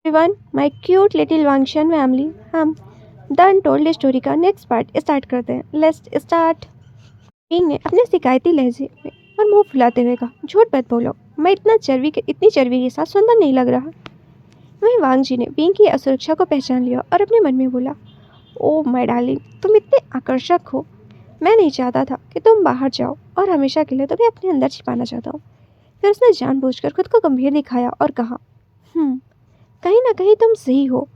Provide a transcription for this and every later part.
Everyone, my cute little वांगशन family, हम the untold story का नेक्स्ट पार्ट स्टार्ट करते हैं। Let's start. विंग ने अपने शिकायती लहजे में और मुंह फुलाते हुए कहा, झूठ मत बोलो, मैं इतनी चर्बी के साथ सुंदर नहीं लग रहा। वहीं वांग जी ने विंग की असुरक्षा को पहचान लिया और अपने मन में बोला, ओ माय डार्लिंग, तुम इतने आकर्षक हो। मैं नहीं चाहता था कि तुम बाहर जाओ और हमेशा के लिए तुम्हें अपने अंदर छिपाना चाहता हूँ। फिर उसने जानबूझकर खुद को गंभीर दिखाया और कहा, कहीं ना कहीं तुम सही हो।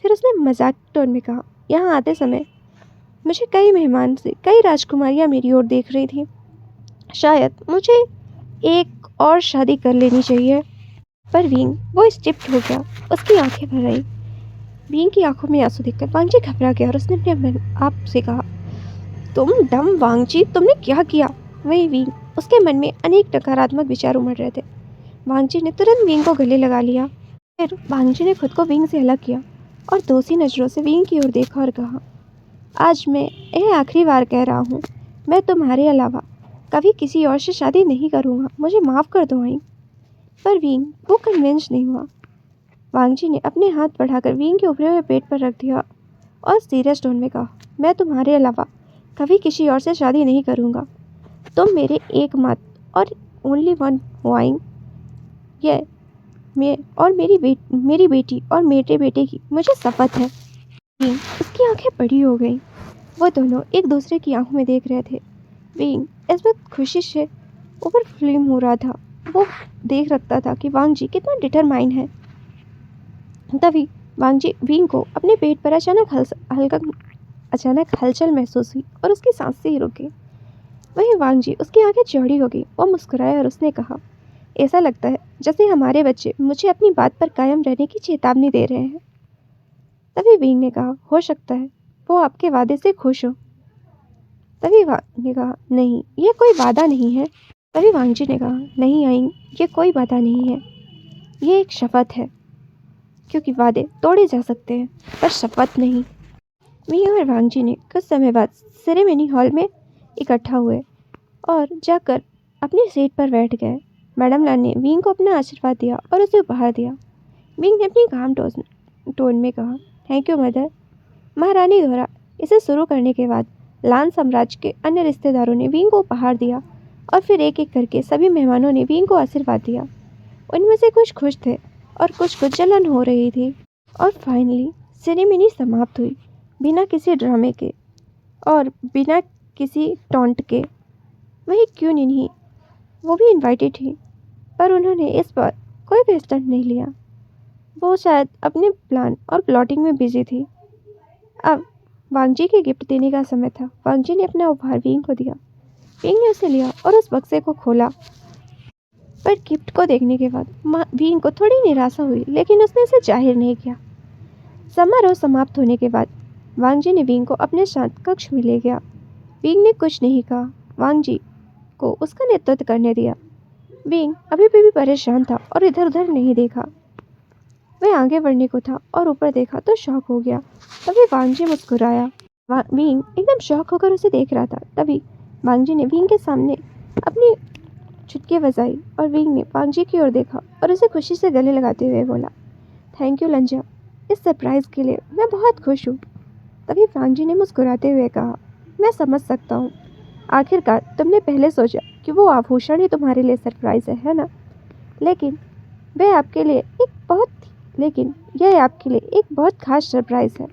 फिर उसने मजाक टोन में कहा, यहाँ आते समय मुझे कई राजकुमारियाँ मेरी ओर देख रही थी। शायद मुझे एक और शादी कर लेनी चाहिए। पर विंग वो स्टिप्ड हो गया, उसकी आंखें भर आई। विंग की आंखों में आंसू देखकर वांगजी घबरा गया और उसने अपने आप से कहा, तुम डम वांगजी, तुमने क्या किया। वही विंग, उसके मन में अनेक नकारात्मक विचार उमड़ रहे थे। वांगजी ने तुरंत विंग को गले लगा लिया। फिर वांगजी ने खुद को विंग से अलग किया और दोषी नजरों से विंग की ओर देखा और कहा, आज मैं यह आखिरी बार कह रहा हूँ, मैं तुम्हारे अलावा कभी किसी और से शादी नहीं करूँगा, मुझे माफ़ कर दो आई। पर विंग वो कन्विंस नहीं हुआ। वांगजी ने अपने हाथ बढ़ाकर विंग के उभरे हुए पेट पर रख दिया और सीरियस टोन में कहा, मैं तुम्हारे अलावा कभी किसी और से शादी नहीं करूँगा। तुम मेरे एकमात्र और ओनली वन हो आई। ये मैं और मेरी बेटी और मेरे बेटे की मुझे शपथ है। विंग, उसकी आंखें बड़ी हो गईं। वो दोनों एक दूसरे की आंखों में देख रहे थे। विंग इस वक्त खुशी से ओवर फ्लेम हो रहा था। वो देख रखता था कि वांग जी कितना डिटरमाइन है। तभी विंग को अपने पेट पर अचानक हलचल महसूस हुई और उसकी सांसें ही रुक गई। वहीं वांग जी, उसकी आंखें चौड़ी हो गई। वो मुस्कुराया और उसने कहा, ऐसा लगता है जैसे हमारे बच्चे मुझे अपनी बात पर कायम रहने की चेतावनी दे रहे हैं। तभी विंग ने कहा, हो सकता है वो आपके वादे से खुश हो। तभी वांग ने कहा, नहीं, ये कोई वादा नहीं है। तभी वांगजी ने कहा, नहीं आइंग, ये कोई वादा नहीं है, ये एक शपथ है। क्योंकि वादे तोड़े जा सकते हैं पर शपथ नहीं। विंग और वांगजी ने कुछ समय बाद सेरेमनी हॉल में इकट्ठा हुए और जाकर अपनी सीट पर बैठ गए। मैडम लान ने विंग को अपना आशीर्वाद दिया और उसे उपहार दिया। विंग ने अपनी काम टोन में कहा, थैंक यू मदर। महारानी द्वारा इसे शुरू करने के बाद लान साम्राज्य के अन्य रिश्तेदारों ने विंग को उपहार दिया और फिर एक एक करके सभी मेहमानों ने विंग को आशीर्वाद दिया। उनमें से कुछ खुश थे और कुछ को जलन हो रही थी। और फाइनली सेरेमनी समाप्त हुई, बिना किसी ड्रामे के और बिना किसी टॉन्ट के। वही क्यों नहीं, वो भी इनवाइटेड थी, पर उन्होंने इस बार कोई भी स्टंट नहीं लिया। वो शायद अपने प्लान और प्लॉटिंग में बिजी थी। अब वांगजी के गिफ्ट देने का समय था। वांगजी ने अपना उपहार विंग को दिया। विंग ने उसे लिया और उस बक्से को खोला। पर गिफ्ट को देखने के बाद विंग को थोड़ी निराशा हुई, लेकिन उसने इसे जाहिर नहीं किया। समारोह समाप्त होने के बाद वांगजी ने विंग को अपने शांत कक्ष में ले गया। विंग ने कुछ नहीं कहा, वांगजी को उसका नेतृत्व करने दिया। विंग अभी भी परेशान था और इधर उधर नहीं देखा। वह आगे बढ़ने को था और ऊपर देखा तो शॉक हो गया। तभी वांगजी मुस्कुराया। विंग एकदम शॉक होकर उसे देख रहा था। तभी वांगजी ने विंग के सामने अपनी चुटकी बजाई और विंग ने वांगजी की ओर देखा और उसे खुशी से गले लगाते हुए बोला, थैंक यू लंजा, इस सरप्राइज के लिए मैं बहुत खुश हूँ। तभी वांगजी ने मुस्कुराते हुए कहा, मैं समझ सकता हूँ। आखिरकार तुमने पहले सोचा कि वो आभूषण ही तुम्हारे लिए सरप्राइज है ना? लेकिन यह आपके लिए एक बहुत खास सरप्राइज है।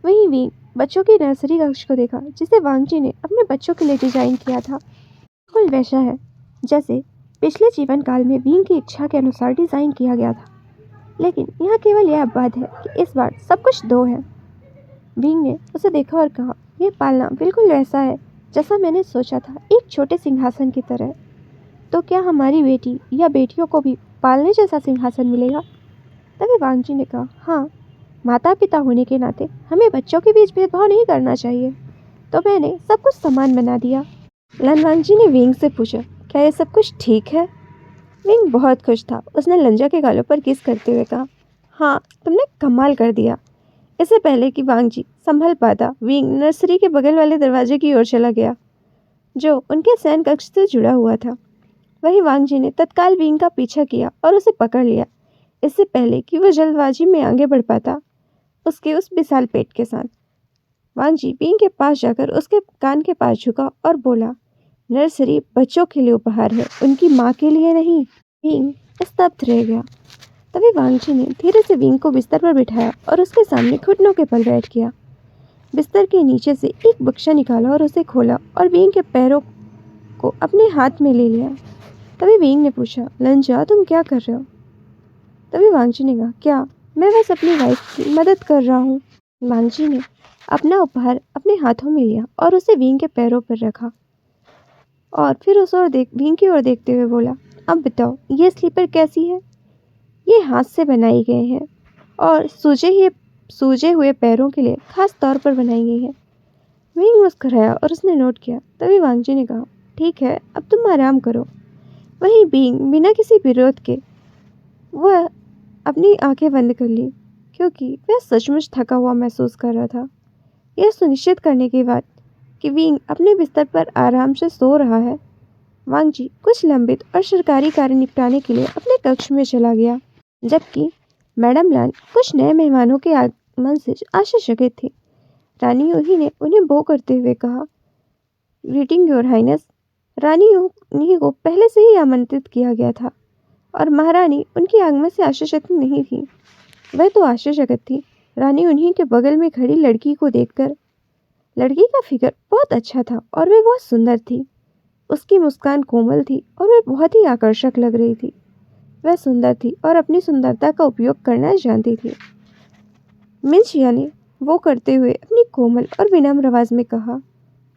वहीं विंग बच्चों की नर्सरी कक्ष को देखा, जिसे वांगजी ने अपने बच्चों के लिए डिजाइन किया था। बिल्कुल वैसा है जैसे पिछले जीवन काल में विंग की इच्छा के अनुसार डिजाइन किया गया था। लेकिन यहाँ केवल यह बात है कि इस बार सब कुछ दो है। विंग ने उसे देखा और कहा, यह पालना बिल्कुल वैसा है जैसा मैंने सोचा था, एक छोटे सिंहासन की तरह। तो क्या हमारी बेटी या बेटियों को भी पालने जैसा सिंहासन मिलेगा? तभी वांगजी ने कहा, हाँ, माता पिता होने के नाते हमें बच्चों के बीच भेदभाव नहीं करना चाहिए। तो मैंने सब कुछ समान बना दिया। लन वांगजी ने विंग से पूछा, क्या ये सब कुछ ठीक है? विंग बहुत खुश था। उसने लंजा के गालों पर किस करते हुए कहा, हाँ, तुमने कमाल कर दिया। इससे पहले कि वांगजी संभल पाता, विंग नर्सरी के बगल वाले दरवाजे की ओर चला गया, जो उनके शयन कक्ष से जुड़ा हुआ था। वहीं वांगजी ने तत्काल विंग का पीछा किया और उसे पकड़ लिया। इससे पहले कि वह जल्दबाजी में आगे बढ़ पाता उसके उस विशाल पेट के साथ। वांग जी बींग के पास जाकर उसके कान के पास झुका और बोला, नर्सरी बच्चों के लिए उपहार है, उनकी माँ के लिए नहीं। बींग स्तब्ध रह गया। तभी वांग जी ने धीरे से बींग को बिस्तर पर बिठाया और उसके सामने घुटनों के बल बैठ गया। बिस्तर के नीचे से एक बक्सा निकाला और उसे खोला और बींग के पैरों को अपने हाथ में ले लिया। तभी बींग ने पूछा, लंजा तुम क्या कर रहे हो? तभी वांग जी ने कहा, क्या? मैं बस अपनी वाइफ की मदद कर रहा हूँ। वांग जी ने अपना उपहार अपने हाथों में लिया और उसे बींग के पैरों पर रखा और फिर बींग की ओर देखते हुए बोला, अब बताओ ये स्लीपर कैसी है? ये हाथ से बनाई गए हैं और सूजे हुए पैरों के लिए खास तौर पर बनाई गई है। बींग मुस्कुराया और उसने नोट किया। तभी वांग जी ने कहा, ठीक है, अब तुम आराम करो। वहीं बींग बिना किसी विरोध के वह अपनी आंखें बंद कर ली, क्योंकि वह सचमुच थका हुआ महसूस कर रहा था। यह सुनिश्चित करने के बाद कि बींग अपने बिस्तर पर आराम से सो रहा है, वांग जी कुछ लंबित और सरकारी कार्य निपटाने के लिए अपने कक्ष में चला गया, जबकि मैडम लान कुछ नए मेहमानों के आगमन से आश्चर्यचकित थी। रानी यूही ने उन्हें बो करते हुए कहा, ग्रीटिंग योर हाइनेस। रानी यूही को पहले से ही आमंत्रित किया गया था और महारानी उनके आगमन से आश्चर्यचकित नहीं थी। वह तो आश्चर्यचकित थी रानी उन्हीं के बगल में खड़ी लड़की को देखकर। लड़की का फिगर बहुत अच्छा था और वह बहुत सुंदर थी। उसकी मुस्कान कोमल थी और वह बहुत ही आकर्षक लग रही थी। वह सुंदर थी और अपनी सुंदरता का उपयोग करना जानती थी। मिंशिया ने वो करते हुए अपनी कोमल और विनम्र आवाज में कहा,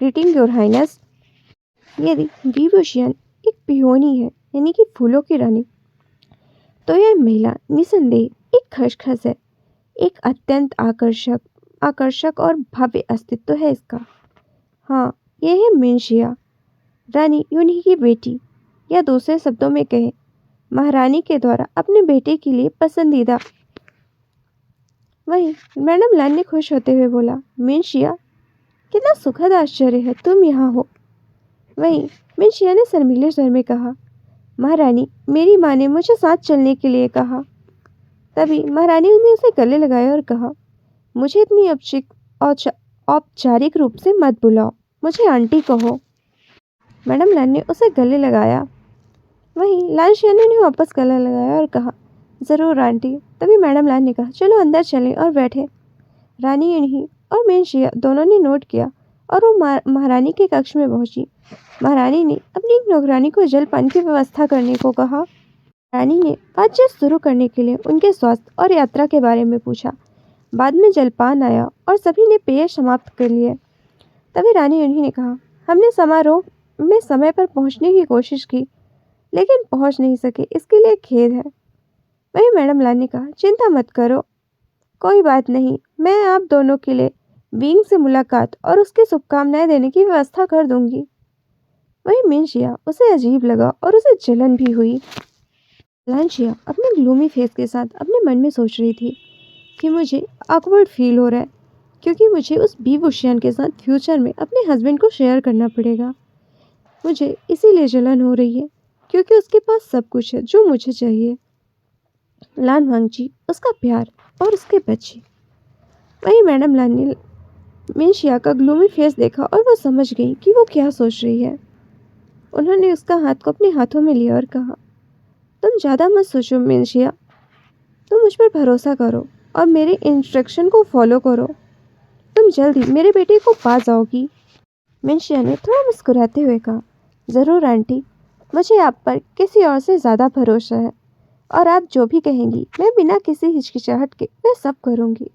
ग्रीटिंग योर हाइनेस। यदि विभूषण एक पियोनी है, यानी कि फूलों की रानी, तो यह महिला निसंदेह एक खसखस है। एक अत्यंत आकर्षक और भव्य अस्तित्व है इसका। हाँ, यह है मिंशिया, रानी यूनी की बेटी, या दूसरे शब्दों में कहें, महारानी के द्वारा अपने बेटे के लिए पसंदीदा। वहीं मैडम लान ने खुश होते हुए बोला, मिंशिया, कितना सुखद आश्चर्य है तुम यहाँ हो। वहीं मिंशिया ने शर्मीले स्वर में कहा, महारानी, मेरी माँ ने मुझे साथ चलने के लिए कहा। तभी महारानी ने उसे गले लगाया और कहा, मुझे इतनी औपचारिक रूप से मत बुलाओ, मुझे आंटी कहो। मैडम लान ने उसे गले लगाया। वहीं लान शियानी ने वापस गला लगाया और कहा, ज़रूर आंटी। तभी मैडम लान ने कहा, चलो अंदर चलें और बैठे। रानी इन्हीं और मिंशिया दोनों ने नोट किया और वो महारानी के कक्ष में पहुंची। महारानी ने अपनी एक नौकरानी को जलपान की व्यवस्था करने को कहा। रानी ने बातचीत शुरू करने के लिए उनके स्वास्थ्य और यात्रा के बारे में पूछा। बाद में जलपान आया और सभी ने पेय समाप्त कर लिए। तभी रानी उन्हीं ने कहा, हमने समारोह में समय पर पहुंचने की कोशिश की, लेकिन पहुंच नहीं सके, इसके लिए खेद है। वही मैडम लान ने कहा, चिंता मत करो, कोई बात नहीं, मैं आप दोनों के लिए बींग से मुलाकात और उसकी शुभकामनाएं देने की व्यवस्था कर दूंगी। वही मिंशिया, उसे अजीब लगा और उसे जलन भी हुई। लांशिया अपने ग्लूमी फेस के साथ अपने मन में सोच रही थी कि मुझे ऑकवर्ड फील हो रहा है, क्योंकि मुझे उस बीवुशियन के साथ फ्यूचर में अपने हस्बैंड को शेयर करना पड़ेगा। मुझे इसीलिए जलन हो रही है, क्योंकि उसके पास सब कुछ है जो मुझे चाहिए, लान वांगजी, उसका प्यार और उसके बच्चे। वही मैडम लान ने मिंशिया का ग्लूमी फेस देखा और वो समझ गई कि वो क्या सोच रही है। उन्होंने उसका हाथ को अपने हाथों में लिया और कहा, तुम ज़्यादा मत सोचो मिंशिया, तुम मुझ पर भरोसा करो और मेरे इंस्ट्रक्शन को फॉलो करो। तुम जल्द ही मेरे बेटे को पा जाओगी। मिंशिया ने थोड़ा मुस्कुराते हुए कहा, ज़रूर आंटी, मुझे आप पर किसी और से ज़्यादा भरोसा है और आप जो भी कहेंगी मैं बिना किसी हिचकिचाहट के वह सब करूँगी।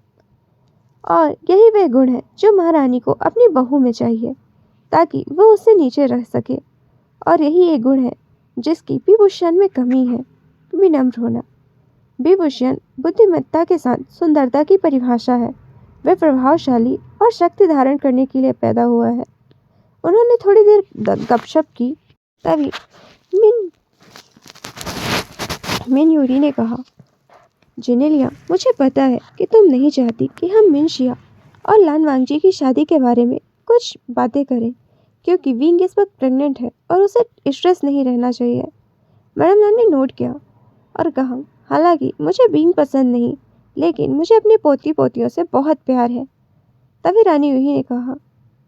और यही वह गुण है जो महारानी को अपनी बहू में चाहिए, ताकि वह उससे नीचे रह सके। और यही एक गुण है जिसकी विभूषण में कमी है, विनम्र होना। विभूषण बुद्धिमत्ता के साथ सुंदरता की परिभाषा है। वह प्रभावशाली और शक्ति धारण करने के लिए पैदा हुआ है। उन्होंने थोड़ी देर गपशप की। तभी मिन यूरी ने कहा, जेनेलिया, मुझे पता है कि तुम नहीं चाहती कि हम मिंशिया और लान वांगजी की शादी के बारे में कुछ बातें करें, क्योंकि विंग इस वक्त प्रेग्नेंट है और उसे स्ट्रेस नहीं रहना चाहिए। मैडम लान ने नोट किया और कहा, हालांकि मुझे बीइंग पसंद नहीं, लेकिन मुझे अपने पोती पोतियों से बहुत प्यार है। तभी रानी यूही ने कहा,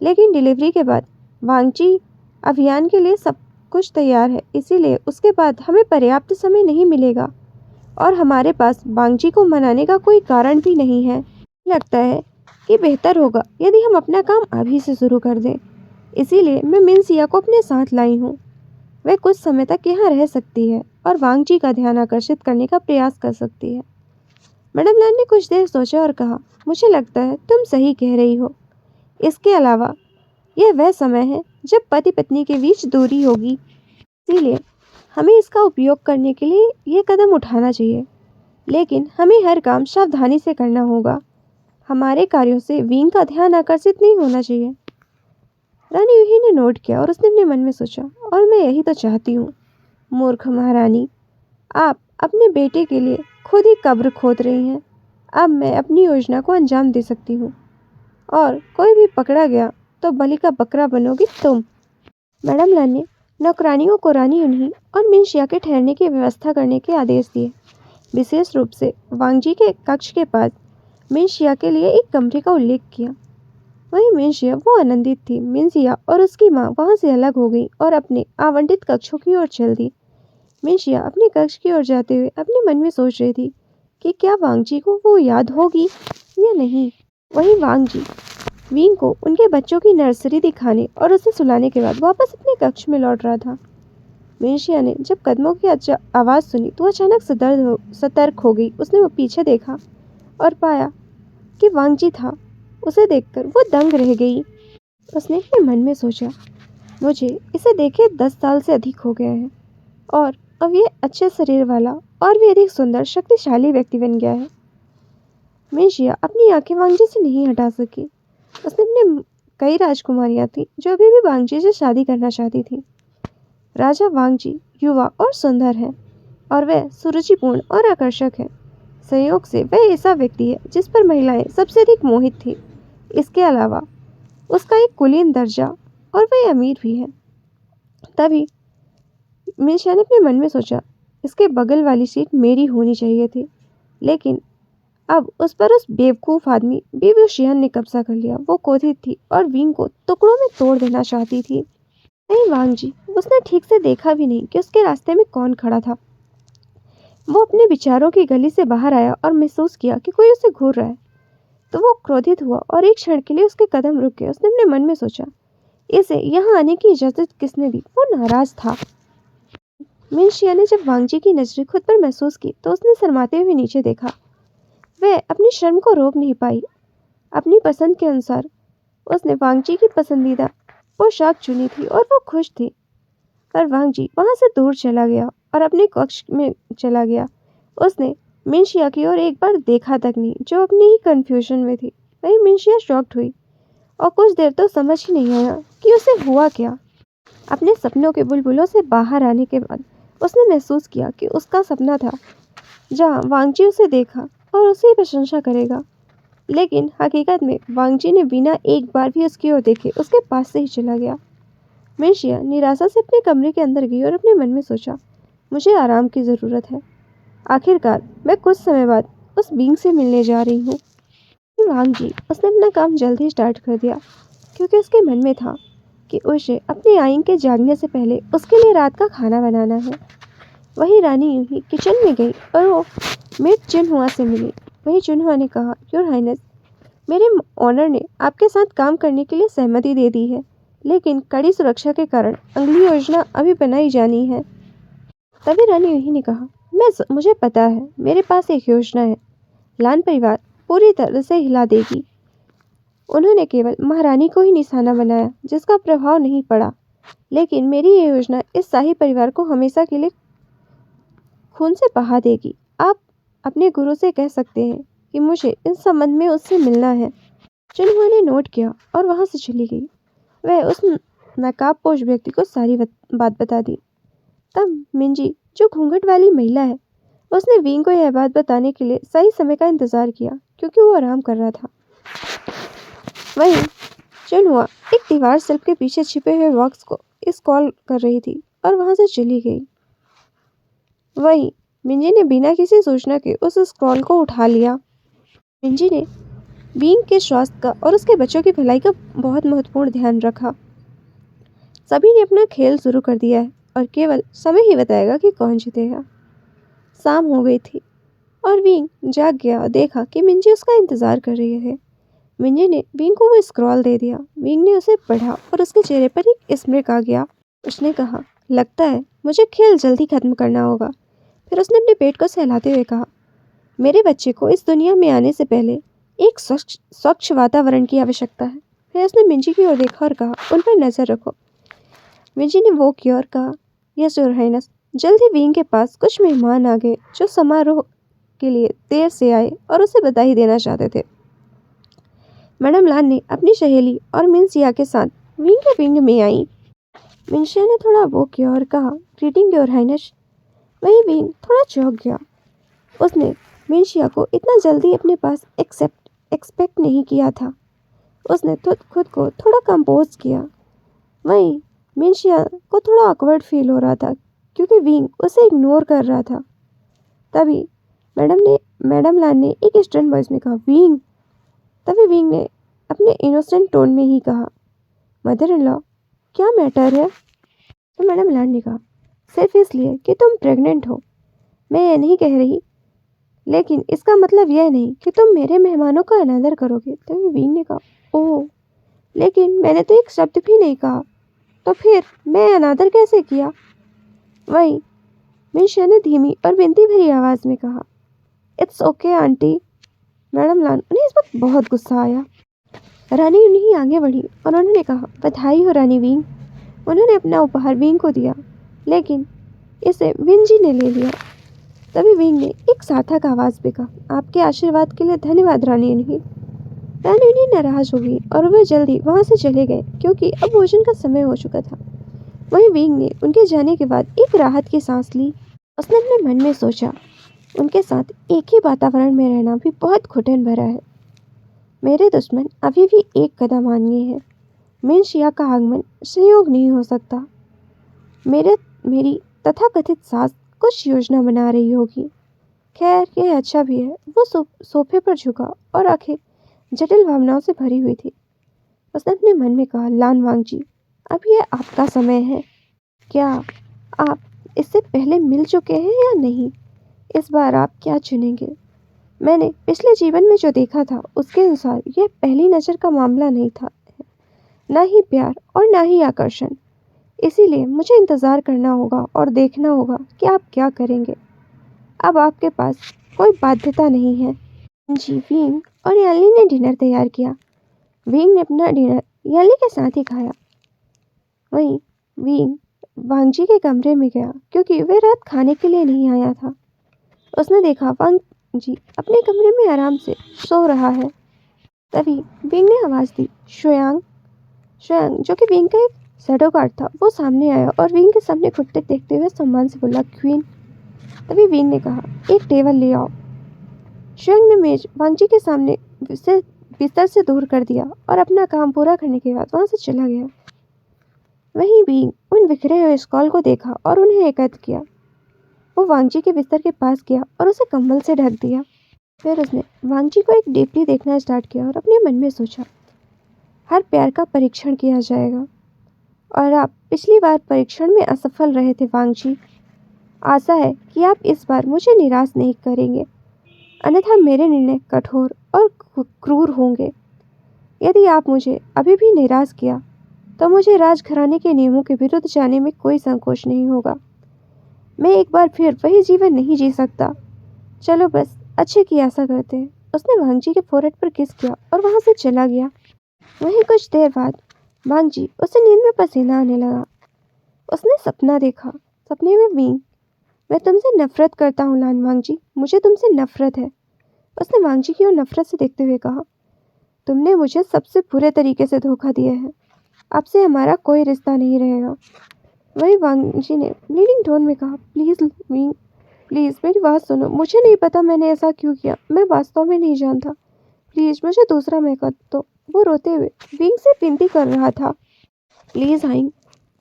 लेकिन डिलीवरी के बाद वांगची अभियान के लिए सब कुछ तैयार है, इसीलिए उसके बाद हमें पर्याप्त समय नहीं मिलेगा और हमारे पास वांगची को मनाने का कोई कारण भी नहीं है। लगता है कि बेहतर होगा यदि हम अपना काम अभी से शुरू कर दें, इसीलिए मैं मिनसिया को अपने साथ लाई हूँ। वह कुछ समय तक यहाँ रह सकती है और वांगची का ध्यान आकर्षित करने का प्रयास कर सकती है। मैडम लान ने कुछ देर सोचा और कहा, मुझे लगता है तुम सही कह रही हो। इसके अलावा यह वह समय है जब पति पत्नी के बीच दूरी होगी, इसीलिए हमें इसका उपयोग करने के लिए ये कदम उठाना चाहिए, लेकिन हमें हर काम सावधानी से करना होगा। हमारे कार्यों से विंग का ध्यान आकर्षित नहीं होना चाहिए। रानी यूही ने नोट किया और उसने अपने मन में सोचा, और मैं यही तो चाहती हूँ। मूर्ख महारानी, आप अपने बेटे के लिए खुद ही कब्र खोद रही हैं। अब मैं अपनी योजना को अंजाम दे सकती हूँ, और कोई भी पकड़ा गया तो बलि का बकरा बनोगी तुम। मैडम लान ने नौकरानियों को रानी यूही और मिनशिया के ठहरने की व्यवस्था करने के आदेश दिए। विशेष रूप से वांगजी के कक्ष के पास मिनशिया के लिए एक कमरे का उल्लेख किया। वहीं मिनशिया वो आनंदित थी। मिनशिया और उसकी माँ वहाँ से अलग हो गई और अपने आवंटित कक्षों की ओर चल दी। मिनशिया अपने कक्ष की ओर जाते हुए अपने मन में सोच रही थी कि क्या वांगजी को वो याद होगी या नहीं। वहीं वांगजी विंग को उनके बच्चों की नर्सरी दिखाने और उसे सुलाने के बाद वापस अपने कक्ष में लौट रहा था। मिनशिया ने जब कदमों की आवाज़ सुनी तो अचानक सतर्क हो गई। उसने वो पीछे देखा और पाया कि वांगजी था। उसे देखकर वो दंग रह गई। उसने अपने मन में सोचा, मुझे इसे देखे 10 साल से अधिक हो गए हैं और अब ये अच्छे शरीर वाला और भी अधिक सुंदर शक्तिशाली व्यक्ति बन गया है। मिनशिया अपनी आंखें वांगजी से नहीं हटा सकी। उसने अपने कई राजकुमारियां थीं जो अभी भी वांगजी से शादी करना चाहती थी। राजा वांगजी युवा और सुंदर है और वह सुरुचिपूर्ण और आकर्षक है। संयोग से वह ऐसा व्यक्ति है जिस पर महिलाएं सबसे अधिक मोहित थी। इसके अलावा उसका एक कुलीन दर्जा और वह अमीर भी है। तभी मिनशिया ने अपने मन में सोचा, इसके बगल वाली सीट मेरी होनी चाहिए थी, लेकिन अब उस पर उस बेवकूफ़ आदमी बेबूशियन ने कब्जा कर लिया। वो क्रोधित थी और विंग को टुकड़ों में तोड़ देना चाहती थी। नहीं वांगजी, उसने ठीक से देखा भी नहीं कि उसके रास्ते में कौन खड़ा था। वो अपने विचारों की गली से बाहर आया और महसूस किया कि कोई उसे घूर रहा है, तो वो क्रोधित हुआ और एक क्षण के लिए उसके कदम रुक गए। उसने अपने मन में सोचा, इसे यहाँ आने की इजाज़त किसने दी। वो नाराज था। मिनशिया ने जब वांगजी की नजरें खुद पर महसूस की तो उसने शर्माते हुए नीचे देखा। वह अपनी शर्म को रोक नहीं पाई। अपनी पसंद के अनुसार उसने वांगजी की पसंदीदा पोशाक चुनी थी और वो खुश थी। पर वांगजी वहां से दूर चला गया और अपने कक्ष में चला गया। उसने मिनशिया की ओर एक बार देखा तक नहीं, जो अपनी ही कंफ्यूजन में थी। वही मिनशिया शॉक्ड हुई और कुछ देर तो समझ ही नहीं आया कि उसे हुआ क्या। अपने सपनों के बुलबुलों से बाहर आने के बाद उसने महसूस किया कि उसका सपना था जहाँ वांगजी उसे देखा और उसकी प्रशंसा करेगा, लेकिन हकीकत में वांगजी ने बिना एक बार भी उसकी ओर देखे उसके पास से ही चला गया। मिनशिया निराशा से अपने कमरे के अंदर गई और अपने मन में सोचा, मुझे आराम की ज़रूरत है। आखिरकार मैं कुछ समय बाद उस बींग से मिलने जा रही हूँ। वांगजी उसने अपना काम जल्दी स्टार्ट कर दिया क्योंकि उसके मन में था कि उसे अपने आइन के जागने से पहले उसके लिए रात का खाना बनाना है। वहीं रानी यूही किचन में गई और वो मेड चुनहुआ से मिली। वहीं चुनहुआ ने कहा, योर हाइनेस, मेरे ऑनर ने आपके साथ काम करने के लिए सहमति दे दी है, लेकिन कड़ी सुरक्षा के कारण अगली योजना अभी बनाई जानी है। तभी रानी यूही ने कहा, मुझे पता है, मेरे पास एक योजना है। लान परिवार पूरी तरह से हिला देगी। उन्होंने केवल महारानी को ही निशाना बनाया जिसका प्रभाव नहीं पड़ा, लेकिन मेरी ये योजना इस शाही परिवार को हमेशा के लिए खून से बहा देगी। आप अपने गुरु से कह सकते हैं कि मुझे इस संबंध में उससे मिलना है। चुनहुआ ने नोट किया और वहां से चली गई। वह उस नकाबपोश व्यक्ति को सारी बात बता दी। तब मिंजी, जो घूंघट वाली महिला है, उसने विंग को यह बात बताने के लिए सही समय का इंतजार किया क्योंकि वो आराम कर रहा था। वहीं चुनहुआ एक दीवार शेल्फ के पीछे छिपे हुए बॉक्स को इस कॉल कर रही थी और वहां से चली गई। वहीं मिंजी ने बिना किसी सूचना के उस स्क्रॉल को उठा लिया। मिंजी ने बींग के स्वास्थ्य का और उसके बच्चों की भलाई का बहुत महत्वपूर्ण ध्यान रखा। सभी ने अपना खेल शुरू कर दिया है और केवल समय ही बताएगा कि कौन जीतेगा। शाम हो गई थी और बींग जाग गया और देखा कि मिंजी उसका इंतजार कर रही है। मिंजी ने बींग को वो स्क्रॉल दे दिया। बींग ने उसे पढ़ा और उसके चेहरे पर एक स्मित आ गया। उसने कहा, लगता है मुझे खेल जल्दी खत्म करना होगा। फिर उसने अपने पेट को सहलाते हुए कहा, मेरे बच्चे को इस दुनिया में आने से पहले एक स्वच्छ वातावरण की आवश्यकता है। फिर उसने मिंजी की ओर देखा और कहा, उन पर नजर रखो। मिंजी ने वो किया और कहा, यस योर हाइनेस। जल्द ही बींग के पास कुछ मेहमान आ गए जो समारोह के लिए देर से आए और उसे बधाई देना चाहते थे। मैडम लान ने अपनी सहेली और मिंसिया के साथ बींग के विंग में आई। मिंसिया ने थोड़ा वो किया और कहा, ग्रीटिंग योर हाइनेस। वही बींग थोड़ा चौंक गया। उसने मिंसिया को इतना जल्दी अपने पास एक्सपेक्ट नहीं किया था। उसने खुद को थोड़ा कंपोज किया। वहीं मिंसिया को थोड़ा ऑकवर्ड फील हो रहा था क्योंकि विंग उसे इग्नोर कर रहा था। तभी मैडम लान ने एक स्टर्न वॉइस में कहा, विंग। तभी विंग ने अपने इनोसेंट टोन में ही कहा, मदर इन लॉ, क्या मैटर है? तो मैडम लान ने कहा, सिर्फ इसलिए कि तुम प्रेग्नेंट हो। मैं ये नहीं कह रही, लेकिन इसका मतलब यह नहीं कि तुम मेरे मेहमानों का अनादर करोगे। तभी विंग ने कहा, ओह, लेकिन मैंने तो एक शब्द भी नहीं कहा, तो फिर मैं अनादर कैसे किया? वहीं मिंशिया ने धीमी और विनती भरी आवाज़ में कहा, इट्स ओके आंटी। मैडम लान, उन्हें इस वक्त बहुत गुस्सा आया। रानी उन्हीं आगे बढ़ी और उन्होंने कहा, बधाई हो रानी विंग। उन्होंने अपना उपहार विंग को दिया, लेकिन इसे विंजी ने ले लिया। तभी विंग ने एक सार्थक आवाज़ में कहा, आपके आशीर्वाद के लिए धन्यवाद रानी उन्हीं। रानी उन्हीं नाराज हो गई और वे जल्दी वहाँ से चले गए क्योंकि अब भोजन का समय हो चुका था। वहीं विंग ने उनके जाने के बाद एक राहत की सांस ली। उसने अपने मन में सोचा, उनके साथ एक ही वातावरण में रहना भी बहुत घुटन भरा है। मेरे दुश्मन अभी भी एक कदम आगे हैं। मिंशिया का आगमन संयोग नहीं हो सकता। मेरी तथाकथित सास कुछ योजना बना रही होगी। खैर, यह अच्छा भी है। वो सोफे पर झुका और आंखें जटिल भावनाओं से भरी हुई थी। उसने अपने मन में कहा, लान वांगजी, अब यह आपका समय है। क्या आप इससे पहले मिल चुके हैं या नहीं? इस बार आप क्या चुनेंगे? मैंने पिछले जीवन में जो देखा था उसके अनुसार यह पहली नज़र का मामला नहीं था, ना ही प्यार और ना ही आकर्षण। इसीलिए मुझे इंतज़ार करना होगा और देखना होगा कि आप क्या करेंगे। अब आपके पास कोई बाध्यता नहीं है। जी, विंग और याली ने डिनर तैयार किया। विंग ने अपना डिनर याली के साथ ही खाया। वहीं विंग वांगजी के कमरे में गया क्योंकि वह रात खाने के लिए नहीं आया था। उसने देखा वांगजी अपने कमरे में आराम से सो रहा है। तभी विंग ने आवाज़ दी, श्वेयांग। श्वेयांग, जो कि विंग का एक शैडो गार्ड था, वो सामने आया और विंग के सामने घुटने देखते हुए सम्मान से बोला, क्वीन। तभी विंग ने कहा, एक टेबल ले आओ। श्वेयांग ने मेज वांगजी के सामने से बिस्तर से दूर कर दिया और अपना काम पूरा करने के बाद वहाँ से चला गया। वहीं विंग उन बिखरे हुए स्कॉल को देखा और उन्हें एकत्र किया। वो वांगजी के बिस्तर के पास गया और उसे कंबल से ढक दिया। फिर उसने वांगजी को एक डीपली देखना स्टार्ट किया और अपने मन में सोचा, हर प्यार का परीक्षण किया जाएगा और आप पिछली बार परीक्षण में असफल रहे थे वांगजी। आशा है कि आप इस बार मुझे निराश नहीं करेंगे, अन्यथा मेरे निर्णय कठोर और क्रूर होंगे। यदि आप मुझे अभी भी निराश किया तो मुझे राजघराने के नियमों के विरुद्ध जाने में कोई संकोच नहीं होगा। मैं एक बार फिर वही जीवन नहीं जी सकता। चलो बस अच्छे की आशा करते हैं। उसने वांगजी के फोrehead पर किस किया और वहाँ से चला गया। वहीं कुछ देर बाद वांगजी उसे नींद में पसीना आने लगा। उसने सपना देखा। सपने में विंग, मैं तुमसे नफरत करता हूँ लान वांगजी, मुझे तुमसे नफरत है। उसने वांगजी की ओर नफरत से देखते हुए कहा, तुमने मुझे सबसे बुरे तरीके से धोखा दिया है। आपसे हमारा कोई रिश्ता नहीं रहेगा। वही वांगजी ने ब्लीडिंग टोन में कहा, प्लीज़ विंग, प्लीज़ मेरी बात सुनो। मुझे नहीं पता मैंने ऐसा क्यों किया। मैं वास्तव में नहीं जानता। प्लीज़ मुझे दूसरा मौका दो। वो रोते हुए विंग से विनती कर रहा था, प्लीज़ हाइंग,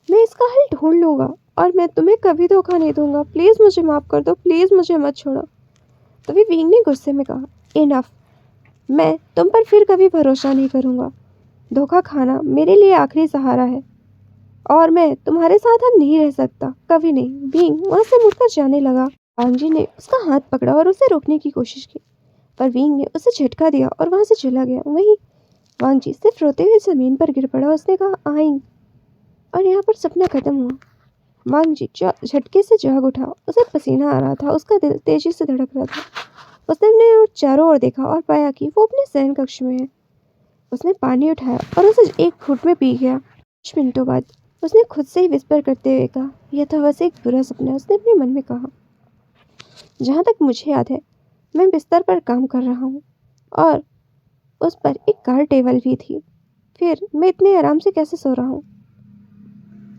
मैं इसका हल ढूंढ लूँगा और मैं तुम्हें कभी धोखा नहीं दूंगा। प्लीज़ मुझे माफ़ कर दो, प्लीज़ मुझे मत छोड़ो। तभी विंग ने गुस्से में कहा, इनफ, मैं तुम पर फिर कभी भरोसा नहीं करूँगा। धोखा खाना मेरे लिए आखिरी सहारा है और मैं तुम्हारे साथ अब नहीं रह सकता, कभी नहीं। विंग वहाँ से मुड़कर जाने लगा। वांग जी ने उसका हाथ पकड़ा और उसे रोकने की कोशिश की, पर विंग ने उसे झटका दिया और वहाँ से चला गया। वहीं वांग जी सिर्फ रोते हुए जमीन पर गिर पड़ा। उसने कहा, आइंग, और यहाँ पर सपना खत्म हुआ। वांग जी झटके से जाग उठा। उसे पसीना आ रहा था, उसका दिल तेजी से धड़क रहा था। उसने अपने चारों ओर देखा और पाया कि वो अपने शयन कक्ष में है। उसने पानी उठाया और उसे एक घूंट में पी गया। कुछ मिनटों बाद उसने खुद से ही विस्पर करते हुए कहा, यह था बस एक बुरा सपना। उसने अपने मन में कहा, जहाँ तक मुझे याद है मैं बिस्तर पर काम कर रहा हूँ और उस पर एक कार टेबल भी थी। फिर मैं इतने आराम से कैसे सो रहा हूँ।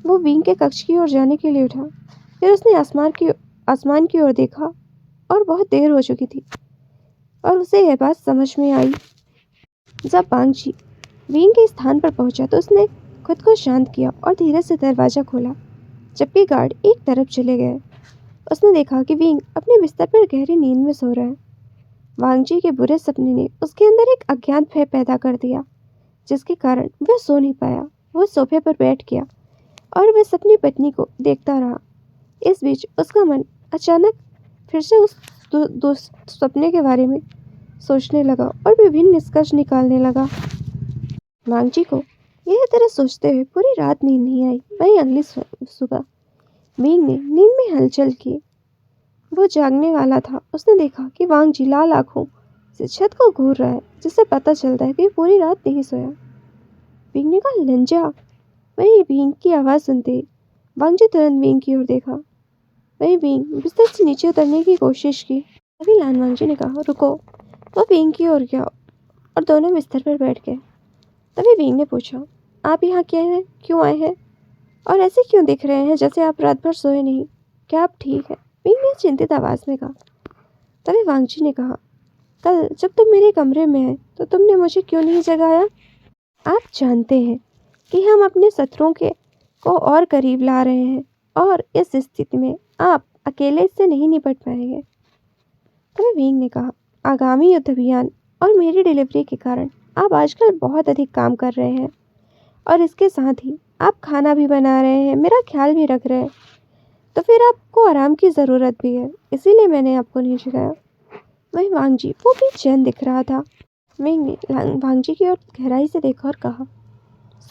वो विंग के कक्ष की ओर जाने के लिए उठा। फिर उसने आसमान की ओर देखा और बहुत देर हो चुकी थी और उसे यह बात समझ में आई। जब वांग जी विंग के स्थान पर पहुंचा तो उसने खुद को शांत किया और धीरे से दरवाज़ा खोला। जबकि गार्ड एक तरफ चले गए, उसने देखा कि विंग अपने बिस्तर पर गहरी नींद में सो रहा है। वांग जी के बुरे सपने ने उसके अंदर एक अज्ञात भय पैदा कर दिया, जिसके कारण वह सो नहीं पाया। वो सोफे पर बैठ गया और वह अपनी पत्नी को देखता रहा। इस बीच उसका मन अचानक फिर से उस सपने के बारे में सोचने लगा और विभिन्न निष्कर्ष निकालने लगा। वांग जी को यह तरह सोचते हुए पूरी रात नींद नहीं आई। वहीं अगली सुबह विंग ने नींद में हलचल की। वो जागने वाला था। उसने देखा कि वांग जी लाल आंखों से छत को घूर रहा है, जिससे पता चलता है कि पूरी रात नहीं सोया। विंग ने कहा, लंजा। वहीं विंग की आवाज़ सुनते वांग जी तुरंत विंग की ओर देखा। वहीं विंग बिस्तर से नीचे उतरने की कोशिश की। तभी लान वांग जी ने कहा, रुको। वो विंग की ओर गया और दोनों बिस्तर पर बैठ गए। तभी विंग ने पूछा, आप यहाँ क्यों आए हैं और ऐसे क्यों दिख रहे हैं जैसे आप रात भर सोए नहीं? क्या आप ठीक है? विंग ने चिंतित आवाज़ में कहा। तभी वांग जी ने कहा, कल जब तुम मेरे कमरे में आए तो तुमने मुझे क्यों नहीं जगाया? आप जानते हैं कि हम अपने शत्रुओं को और करीब ला रहे हैं और इस स्थिति में आप अकेले इससे नहीं निपट पाएंगे। तभी विंग ने कहा, आगामी युद्ध अभियान और मेरी डिलीवरी के कारण आप आजकल बहुत अधिक काम कर रहे हैं और इसके साथ ही आप खाना भी बना रहे हैं, मेरा ख्याल भी रख रहे हैं, तो फिर आपको आराम की ज़रूरत भी है, इसीलिए मैंने आपको नहीं जगाया। वहीं वांग जी वो भी चैन दिख रहा था। विंग ने वांग जी की ओर गहराई से देखा और कहा,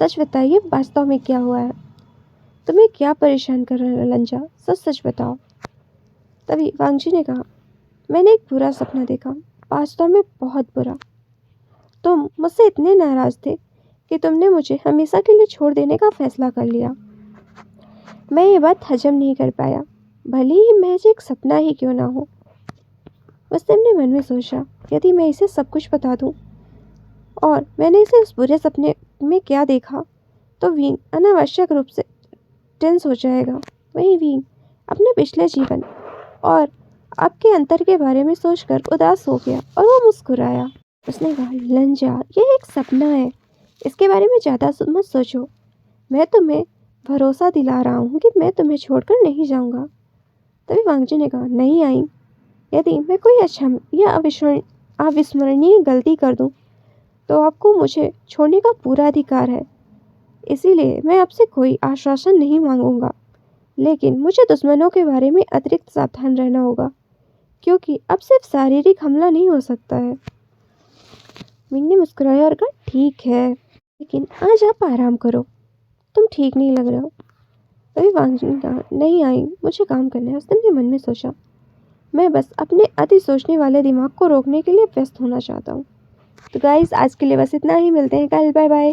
सच बताइए, वास्तव में क्या हुआ है? तुम्हें क्या परेशान कर रहा है लंजा? सच सच बताओ। तभी वांग जी ने कहा, मैंने एक बुरा सपना देखा, वास्तव में बहुत बुरा। तुम मुझसे इतने नाराज थे कि तुमने मुझे हमेशा के लिए छोड़ देने का फैसला कर लिया। मैं ये बात हजम नहीं कर पाया, भले ही महज एक सपना ही क्यों ना हो। उसने अपने मन में सोचा, यदि मैं इसे सब कुछ बता दूं और मैंने इसे उस बुरे सपने में क्या देखा तो विंग अनावश्यक रूप से टेंस हो जाएगा। वहीं विंग अपने पिछले जीवन और आपके अंतर के बारे में सोचकर उदास हो गया और वो मुस्कुराया। उसने कहा, लंजा, यह एक सपना है, इसके बारे में ज़्यादा मत सोचो। मैं तुम्हें भरोसा दिला रहा हूँ कि मैं तुम्हें छोड़कर नहीं जाऊँगा। तभी वांग जी ने कहा, नहीं आई, यदि मैं कोई अच्छा या अविस्मरणीय गलती कर दूँ तो आपको मुझे छोड़ने का पूरा अधिकार है। इसीलिए मैं आपसे कोई आश्वासन नहीं मांगूंगा, लेकिन मुझे दुश्मनों के बारे में अतिरिक्त सावधान रहना होगा, क्योंकि अब सिर्फ शारीरिक हमला नहीं हो सकता है। विंग ने मुस्कुराया और कहा, ठीक है, लेकिन आज आप आराम करो, तुम ठीक नहीं लग रहे हो। तभी वांग जी ने कहा, नहीं आई, मुझे काम करना है। उसने अपने मन में सोचा, मैं बस अपने अति सोचने वाले दिमाग को रोकने के लिए व्यस्त होना चाहता हूँ। तो गाइस, आज के लिए बस इतना ही। मिलते हैं कल। Bye bye.